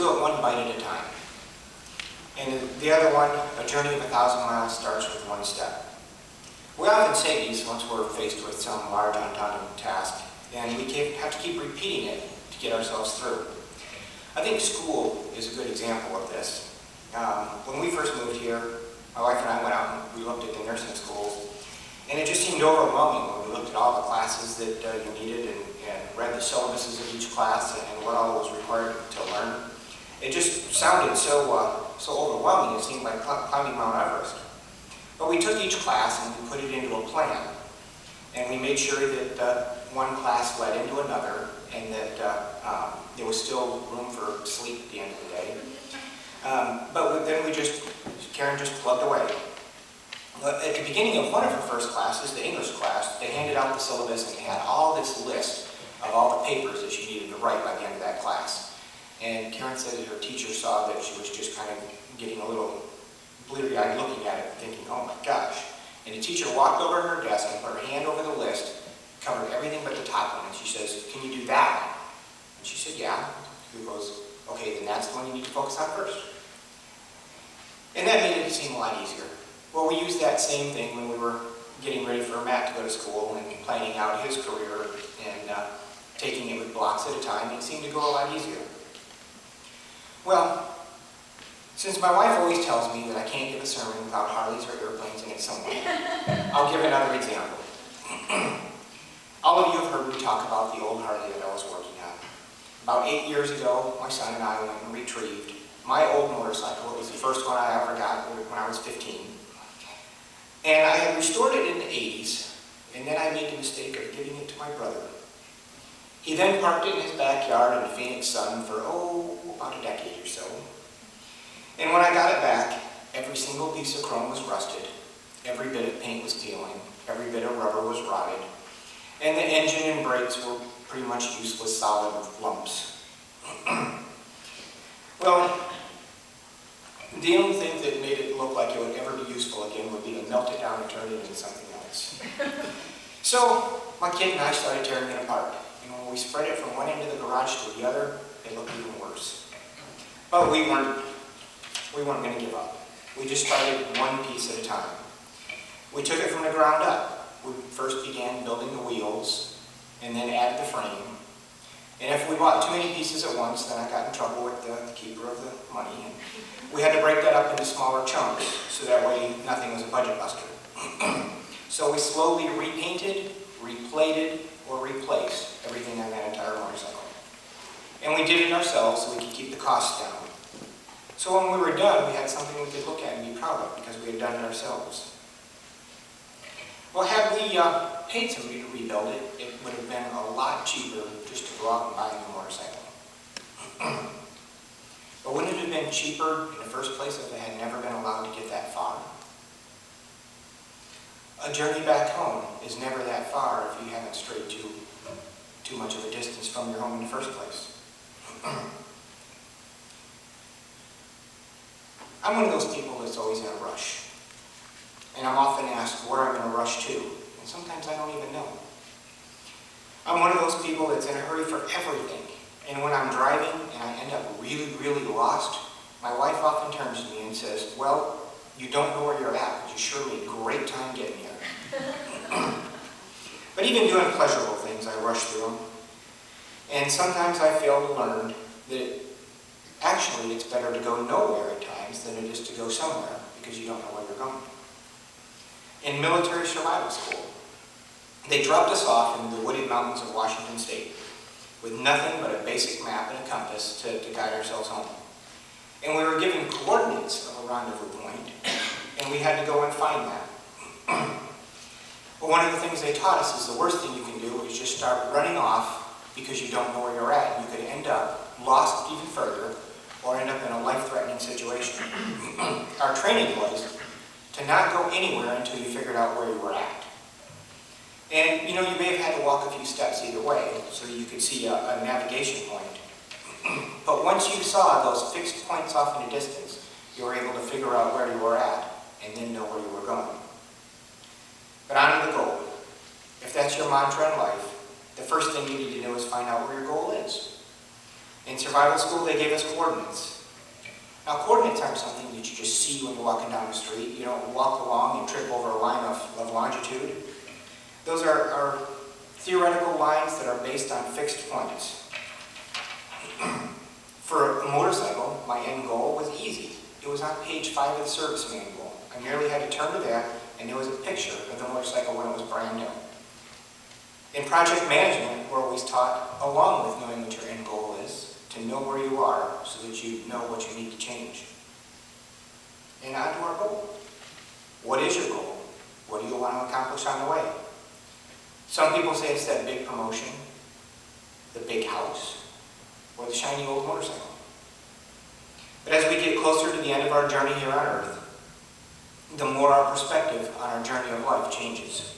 do it one bite at a time. And the other one, a journey of 1,000 miles starts with one step. We often say these once we're faced with some large undaunted task, and we have to keep repeating it to get ourselves through. I think school is a good example of this. When we first moved here, my wife and I went out and we looked at the nursing schools, and it just seemed overwhelming when we looked at all the classes that you needed and read the syllabuses of each class and what all was required to learn. It just sounded so overwhelming. It seemed like climbing Mount Everest. But we took each class and we put it into a plan, and we made sure that one class led into another, and that there was still room for sleep at the end of the day. But then Karen just plugged away. At the beginning of one of her first classes, the English class, they handed out the syllabus and they had all this list of all the papers that she needed to write by the end of that class. And Karen said that her teacher saw that she was just kind of getting a little bleary-eyed looking at it, thinking, oh my gosh. And the teacher walked over to her desk and put her hand over the list, covered everything but the top one, and she says, can you do that one? And she said, yeah. He goes, okay, then that's the one you need to focus on first. And that made it seem a lot easier. Well, we used that same thing when we were getting ready for Matt to go to school and planning out his career and taking it with blocks at a time. It seemed to go a lot easier. Well, since my wife always tells me that I can't give a sermon without Harleys or airplanes in it somewhere, I'll give another example. All of you have heard me talk about the old Harley that I was working on. About 8 years ago, my son and I went and retrieved my old motorcycle. It was the first one I ever got when I was 15. And I had restored it in the 80s, and then I made the mistake of giving it to my brother. He then parked it in his backyard in the Phoenix sun for, about a decade or so. And when I got it back, every single piece of chrome was rusted, every bit of paint was peeling, every bit of rubber was rotted, and the engine and brakes were pretty much useless solid lumps. Well, the only thing that made it look like it would ever be useful again would be to melt it down and turn it into something else. So my kid and I started tearing it apart. And when we spread it from one end of the garage to the other, it looked even worse. But we weren't going to give up. We just started one piece at a time. We took it from the ground up. We first began building the wheels, and then added the frame. And if we bought too many pieces at once, then I got in trouble with the keeper of the money. And we had to break that up into smaller chunks, so that way nothing was a budget buster. So we slowly repainted, replated, or replaced everything on that entire motorcycle. And we did it ourselves so we could keep the costs down. So when we were done, we had something we could look at and be proud of because we had done it ourselves. Well, had we paid somebody to rebuild it, it would have been a lot cheaper just to go out and buy a new motorcycle. But wouldn't it have been cheaper in the first place if I had never been allowed to get that far? A journey back home is never that far if you haven't strayed too much of a distance from your home in the first place. I'm one of those people that's always in a rush. And I'm often asked where I'm in a rush to, and sometimes I don't even know. I'm one of those people that's in a hurry for everything. And when I'm driving and I end up really, really lost, my wife often turns to me and says, well, you don't know where you're at, but you sure made a great time getting here. But even doing pleasurable things, I rush through them. And sometimes I fail to learn that actually it's better to go nowhere at times than it is to go somewhere because you don't know where you're going. In military survival school, they dropped us off in the wooded mountains of Washington State with nothing but a basic map and a compass to guide ourselves home. And we were given coordinates of a rendezvous point, and we had to go and find that. But one of the things they taught us is the worst thing you can do is just start running off because you don't know where you're at. You could end up lost even further or end up in a life-threatening situation. Our training was to not go anywhere until you figured out where you were at. And you may have had to walk a few steps either way so that you could see a navigation point. But once you saw those fixed points off in the distance, you were able to figure out where you were at and then know where you were going. But on to the goal. If that's your mantra in life, the first thing you need to do is find out where your goal is. In survival school, they gave us coordinates. Now, coordinates aren't something that you just see when you're walking down the street. You don't walk along and trip over a line of longitude. Those are theoretical lines that are based on fixed points. For a motorcycle, my end goal was easy. It was on page 5 of the service manual. I merely had to turn to that, and there was a picture of the motorcycle when it was brand new. In project management, we're always taught, along with knowing what your end goal is, to know where you are so that you know what you need to change. And on to our goal. What is your goal? What do you want to accomplish on the way? Some people say it's that big promotion, the big house, or the shiny old motorcycle. But as we get closer to the end of our journey here on earth, the more our perspective on our journey of life changes.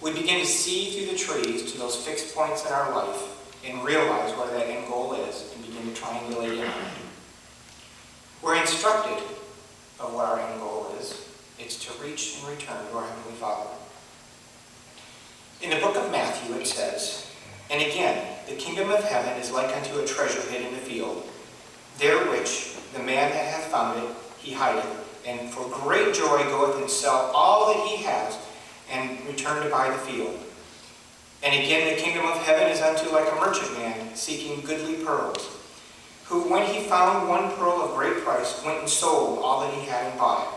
We begin to see through the trees to those fixed points in our life and realize where that end goal is and begin to triangulate in on it. We're instructed of what our end goal is. It's to reach and return to our Heavenly Father. In the book of Matthew it says, "And again, the kingdom of heaven is like unto a treasure hid in the field, there which the man that hath found it, he hideth, and for great joy goeth and sell all that he has, and return to buy the field. And again, the kingdom of heaven is unto like a merchant man seeking goodly pearls, who when he found one pearl of great price, went and sold all that he had and bought it."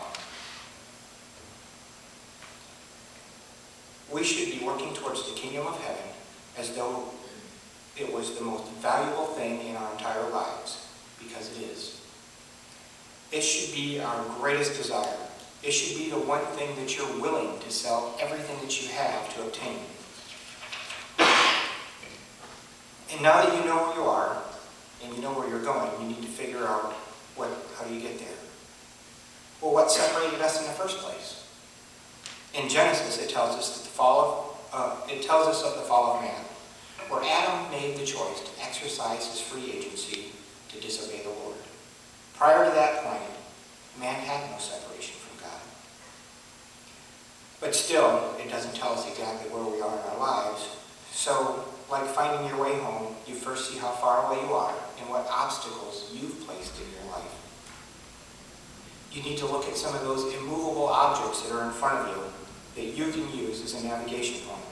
We should be working towards the kingdom of heaven as though it was the most valuable thing in our entire lives, because it is. It should be our greatest desire. It should be the one thing that you're willing to sell everything that you have to obtain. And now that you know where you are, and you know where you're going, you need to figure out how do you get there. Well, what separated us in the first place? In Genesis, it tells us that of the fall of man, where Adam made the choice to exercise his free agency to disobey the Lord. Prior to that point, man had no separation from God. But still, it doesn't tell us exactly where we are in our lives. So, like finding your way home, you first see how far away you are and what obstacles you've placed in your life. You need to look at some of those immovable objects that are in front of you that you can use as a navigation point.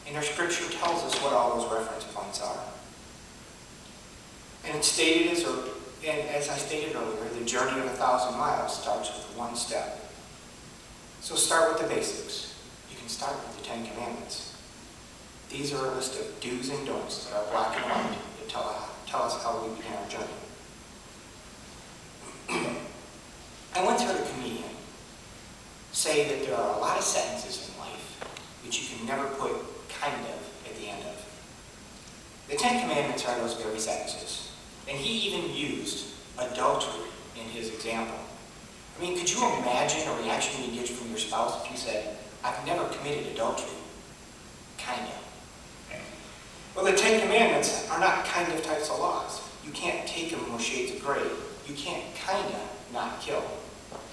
And our scripture tells us what all those reference points are. And it's stated as I stated earlier, the journey of 1,000 miles starts with one step. So start with the basics. You can start with the 10 Commandments. These are a list of do's and don'ts that are black and white that tell us how we begin our journey. I once heard a comedian say that there are a lot of sentences in life that you can never put "kind of" at the end of. The 10 Commandments are those very sentences. And he even used adultery in his example. I mean, could you imagine a reaction you get from your spouse if you said, "I've never committed adultery"? Kind of. Well, the 10 Commandments are not kind of types of laws. You can't take them with shades of gray. You can't kind of not kill.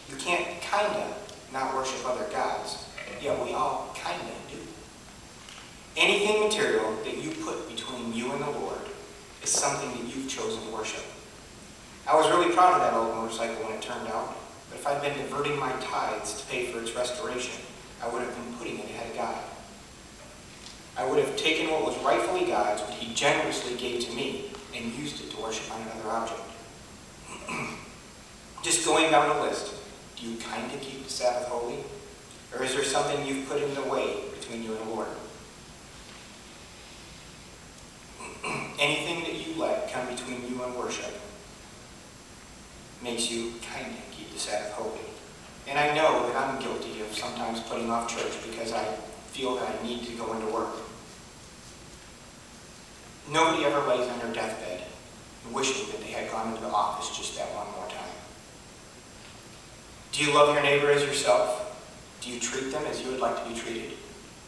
You can't kind of not worship other gods. Yet we all kind of do. Anything material that you put between you and the Lord is something that you've chosen to worship. I was really proud of that old motorcycle when it turned out, but if I'd been diverting my tithes to pay for its restoration, I would have been putting it ahead of God. I would have taken what was rightfully God's, what He generously gave to me, and used it to worship on another object. Just going down the list, do you kind of keep the Sabbath holy? Or is there something you've put in the way between you and the Lord? Anything that you let come between you and worship makes you kind of keep the Sabbath holy. And I know that I'm guilty of sometimes putting off church because I feel that I need to go into work. Nobody ever lays on their deathbed wishing that they had gone into the office just that one more time. Do you love your neighbor as yourself? Do you treat them as you would like to be treated?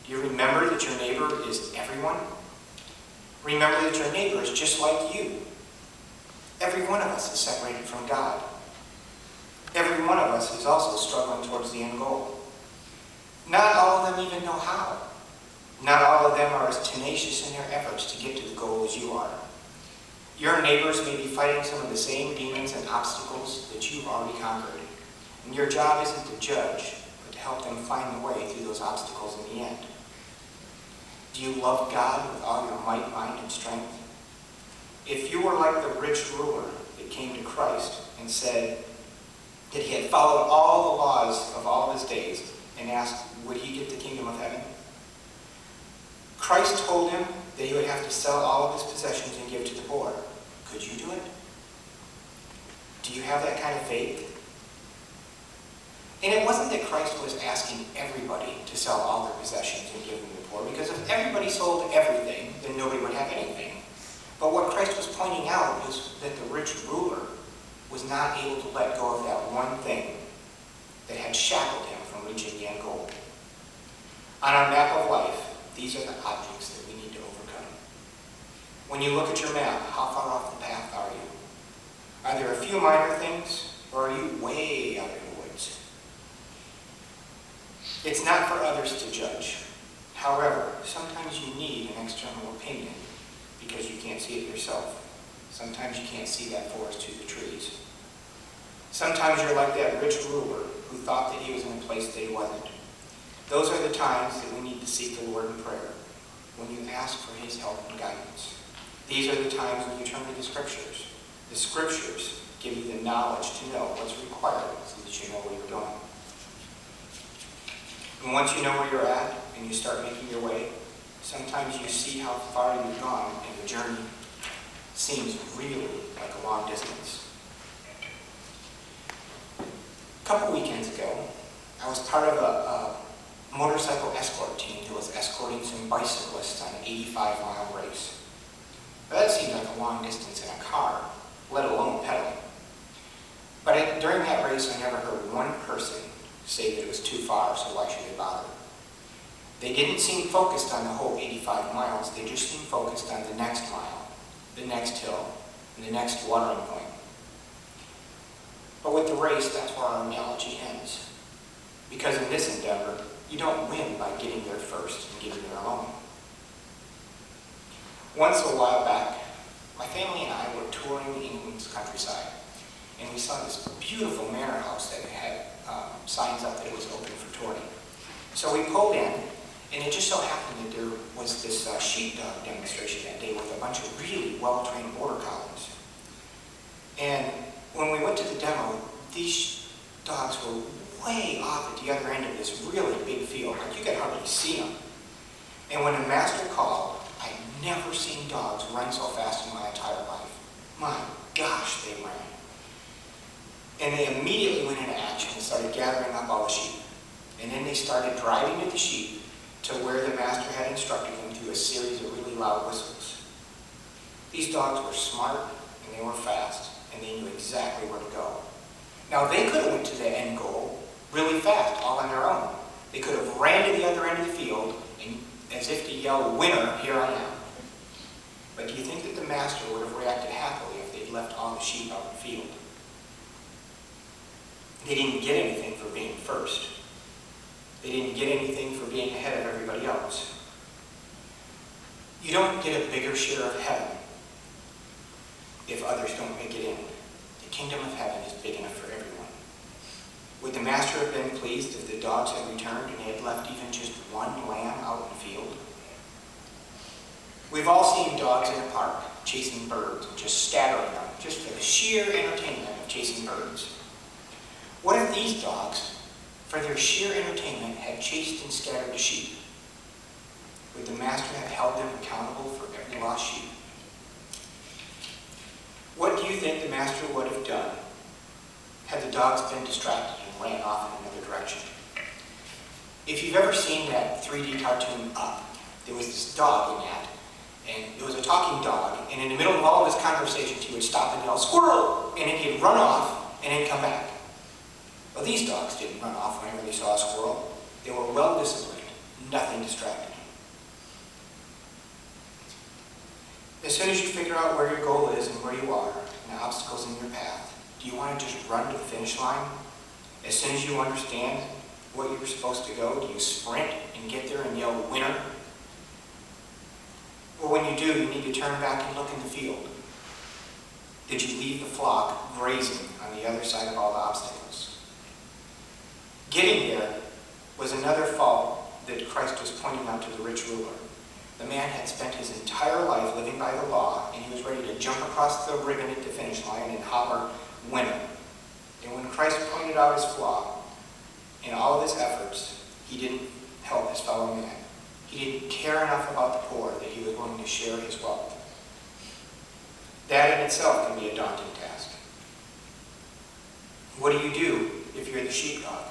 Do you remember that your neighbor is everyone? Remember that your neighbor is just like you. Every one of us is separated from God. Every one of us is also struggling towards the end goal. Not all of them even know how. Not all of them are as tenacious in their efforts to get to the goal as you are. Your neighbors may be fighting some of the same demons and obstacles that you've already conquered. And your job isn't to judge, but to help them find the way through those obstacles in the end. Do you love God with all your might, mind, and strength? If you were like the rich ruler that came to Christ and said that he had followed all the laws of all of his days and asked, would he get the kingdom of heaven? Christ told him that he would have to sell all of his possessions and give to the poor. Could you do it? Do you have that kind of faith? And it wasn't that Christ was asking everybody to sell all their possessions and give them to the poor, because if everybody sold everything, then nobody would have anything. But what Christ was pointing out was that the rich ruler was not able to let go of that one thing that had shackled him from reaching the end goal. On our map of life, these are the objects that we need to overcome. When you look at your map, how far off the path are you? Are there a few minor things, or are you way out in the woods? It's not for others to judge. However, sometimes you need an external opinion because you can't see it yourself. Sometimes you can't see that forest through the trees. Sometimes you're like that rich ruler who thought that he was in a place that he wasn't. Those are the times that we need to seek the Lord in prayer, when you ask for his help and guidance. These are the times when you turn to the Scriptures. The Scriptures give you the knowledge to know what's required so that you know where you're going. And once you know where you're at and you start making your way, sometimes you see how far you've gone and the journey seems really like a long distance. A couple weekends ago, I was part of a motorcycle escort team that was escorting some bicyclists on an 85-mile race. Now, that seemed like a long distance in a car, let alone pedaling. But during that race, I never heard one person say that it was too far, so why should they bother? They didn't seem focused on the whole 85 miles, they just seemed focused on the next mile, the next hill, and the next watering point. But with the race, that's where our analogy ends. Because in this endeavor, you don't win by getting there first and getting there alone. Once a while back, my family and I were touring England's countryside, and we saw this beautiful manor house that had signs up that it was open for touring. So we pulled in, and it just so happened that there was this sheepdog demonstration that day with a bunch of really well-trained border collies. And when we went to the demo, these dogs were way off at the other end of this really big field. Like, you could hardly see them. And when the master called, I'd never seen dogs run so fast in my entire life. My gosh, they ran. And they immediately went into action and started gathering up all the sheep. And then they started driving to the sheep to where the master had instructed them through a series of really loud whistles. These dogs were smart, and they were fast, and they knew exactly where to go. Now, they could have went to the end goal really fast, all on their own. They could have ran to the other end of the field, and as if to yell, "Winner, here I am." But do you think that the master would have reacted happily if they'd left all the sheep out in the field? They didn't get anything for being first. They didn't get anything for being ahead of everybody else. You don't get a bigger share of heaven if others don't make it in. The kingdom of heaven is big enough for everyone. Would the master have been pleased if the dogs had returned and he had left even just one lamb out in the field? We've all seen dogs in a park chasing birds and just scattering them, just for the sheer entertainment of chasing birds. What if these dogs, for their sheer entertainment, had chased and scattered the sheep? Would the master have held them accountable for every lost sheep? What do you think the master would have done had the dogs been distracted and ran off in another direction? If you've ever seen that 3D cartoon Up, there was this dog in that, and it was a talking dog, and in the middle of all of his conversations, he would stop and yell, "Squirrel!" and then he'd run off and then come back. Well, these dogs didn't run off whenever they saw a squirrel. They were well disciplined. Nothing distracted them. As soon as you figure out where your goal is and where you are and the obstacles in your path, do you want to just run to the finish line? As soon as you understand what you're supposed to go, do you sprint and get there and yell, "Winner"? Well, when you do, you need to turn back and look in the field. did you leave the flock grazing on the other side of all the obstacles? Getting there was another fault that Christ was pointing out to the rich ruler. The man had spent his entire life living by the law, and he was ready to jump across the ribbon at the finish line and holler, winner. And when Christ pointed out his flaw, in all of his efforts, he didn't help his fellow man. He didn't care enough about the poor that he was willing to share his wealth. That in itself can be a daunting task. What do you do if you're the sheepdog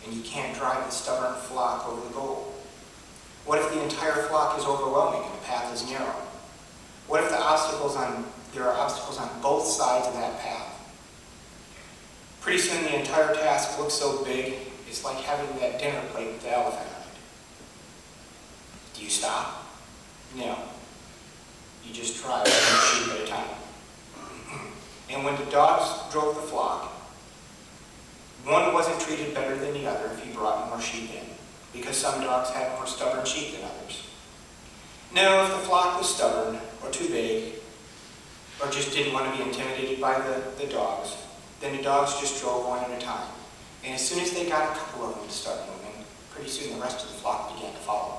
and you can't drive the stubborn flock over the goal? What if the entire flock is overwhelming and the path is narrow? What if there are obstacles on both sides of that path? Pretty soon the entire task looks so big, it's like having that dinner plate with the elephant on it. Do you stop? No. You just try one sheep at a time. And when the dogs drove the flock, one wasn't treated better than the other if he brought more sheep in, because some dogs had more stubborn sheep than others. No, if the flock was stubborn or too big, or just didn't want to be intimidated by the dogs, then the dogs just drove one at a time. And as soon as they got a couple of them to start moving, pretty soon the rest of the flock began to follow.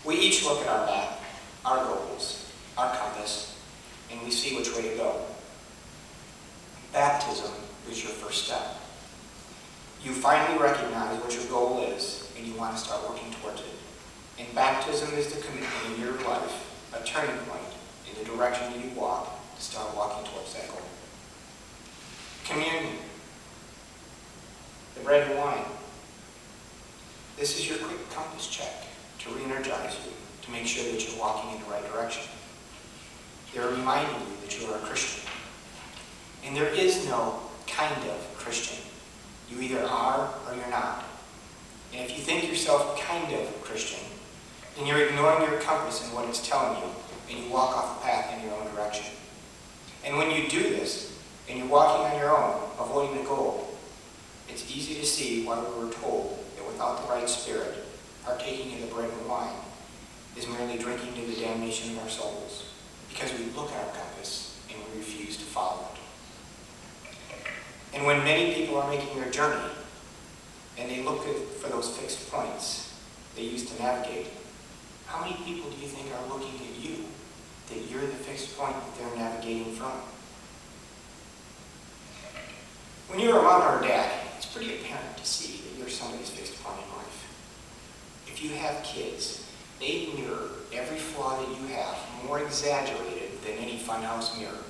We each look at our map, our goals, our compass, and we see which way to go. Baptism is your first step. You finally recognize what your goal is, and you want to start working towards it. And baptism is the commitment in your life, a turning point in the direction that you walk to start walking towards that goal. Communion, the bread and wine. This is your quick compass check to re-energize you, to make sure that you're walking in the right direction. They're reminding you that you are a Christian. And there is no kind of Christian. You either are or you're not. And if you think yourself kind of Christian, then you're ignoring your compass and what it's telling you, and you walk off the path in your own direction. And when you do this, and you're walking on your own, avoiding the goal, it's easy to see why we were told that without the right spirit, partaking of the bread and wine is merely drinking to the damnation of our souls, because we look at our compass and we refuse to follow it. And when many people are making their journey, and they look for those fixed points they use to navigate, how many people do you think are looking at you, that you're the fixed point that they're navigating from? When you're a mom or a dad, it's pretty apparent to see that you're somebody's fixed point in life. If you have kids, they mirror every flaw that you have, more exaggerated than any funhouse mirror.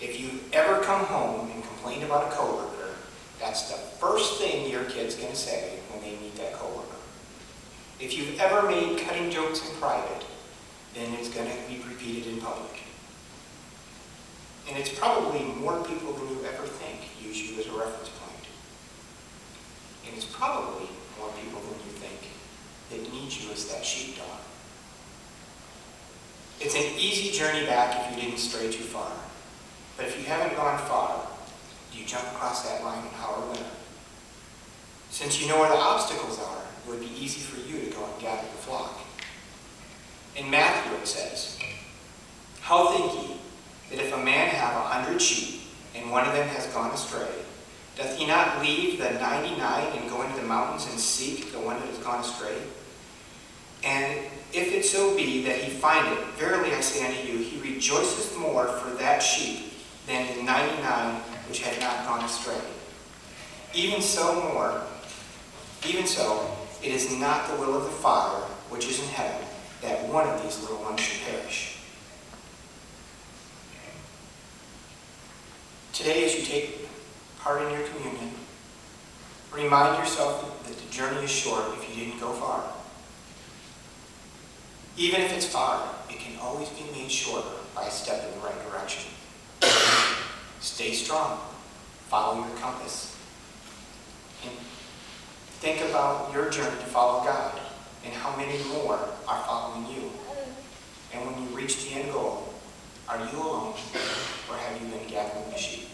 If you ever come home and complain about a coworker, that's the first thing your kid's going to say when they meet that coworker. If you've ever made cutting jokes in private, then it's going to be repeated in public. And it's probably more people than you ever think use you as a reference point. And it's probably more people than you think that need you as that sheepdog. It's an easy journey back if you didn't stray too far. But if you haven't gone far, do you jump across that line and holler winner? Since you know where the obstacles are, it would be easy for you to go and gather the flock. In Matthew it says, "How think ye, that if a man have 100 sheep, and one of them has gone astray, doth he not leave the 99 and go into the mountains and seek the one that has gone astray? And if it so be that he find it, verily I say unto you, he rejoiceth more for that sheep than the 99 which had not gone astray. Even so, it is not the will of the Father which is in heaven, that one of these little ones should perish." Today, as you take part in your communion, remind yourself that the journey is short if you didn't go far. Even if it's far, it can always be made shorter by a step in the right direction. Stay strong. Follow your compass. And think about your journey to follow God and how many more are following you. And when you reach the end goal, are you alone, or have you been gathering the sheep?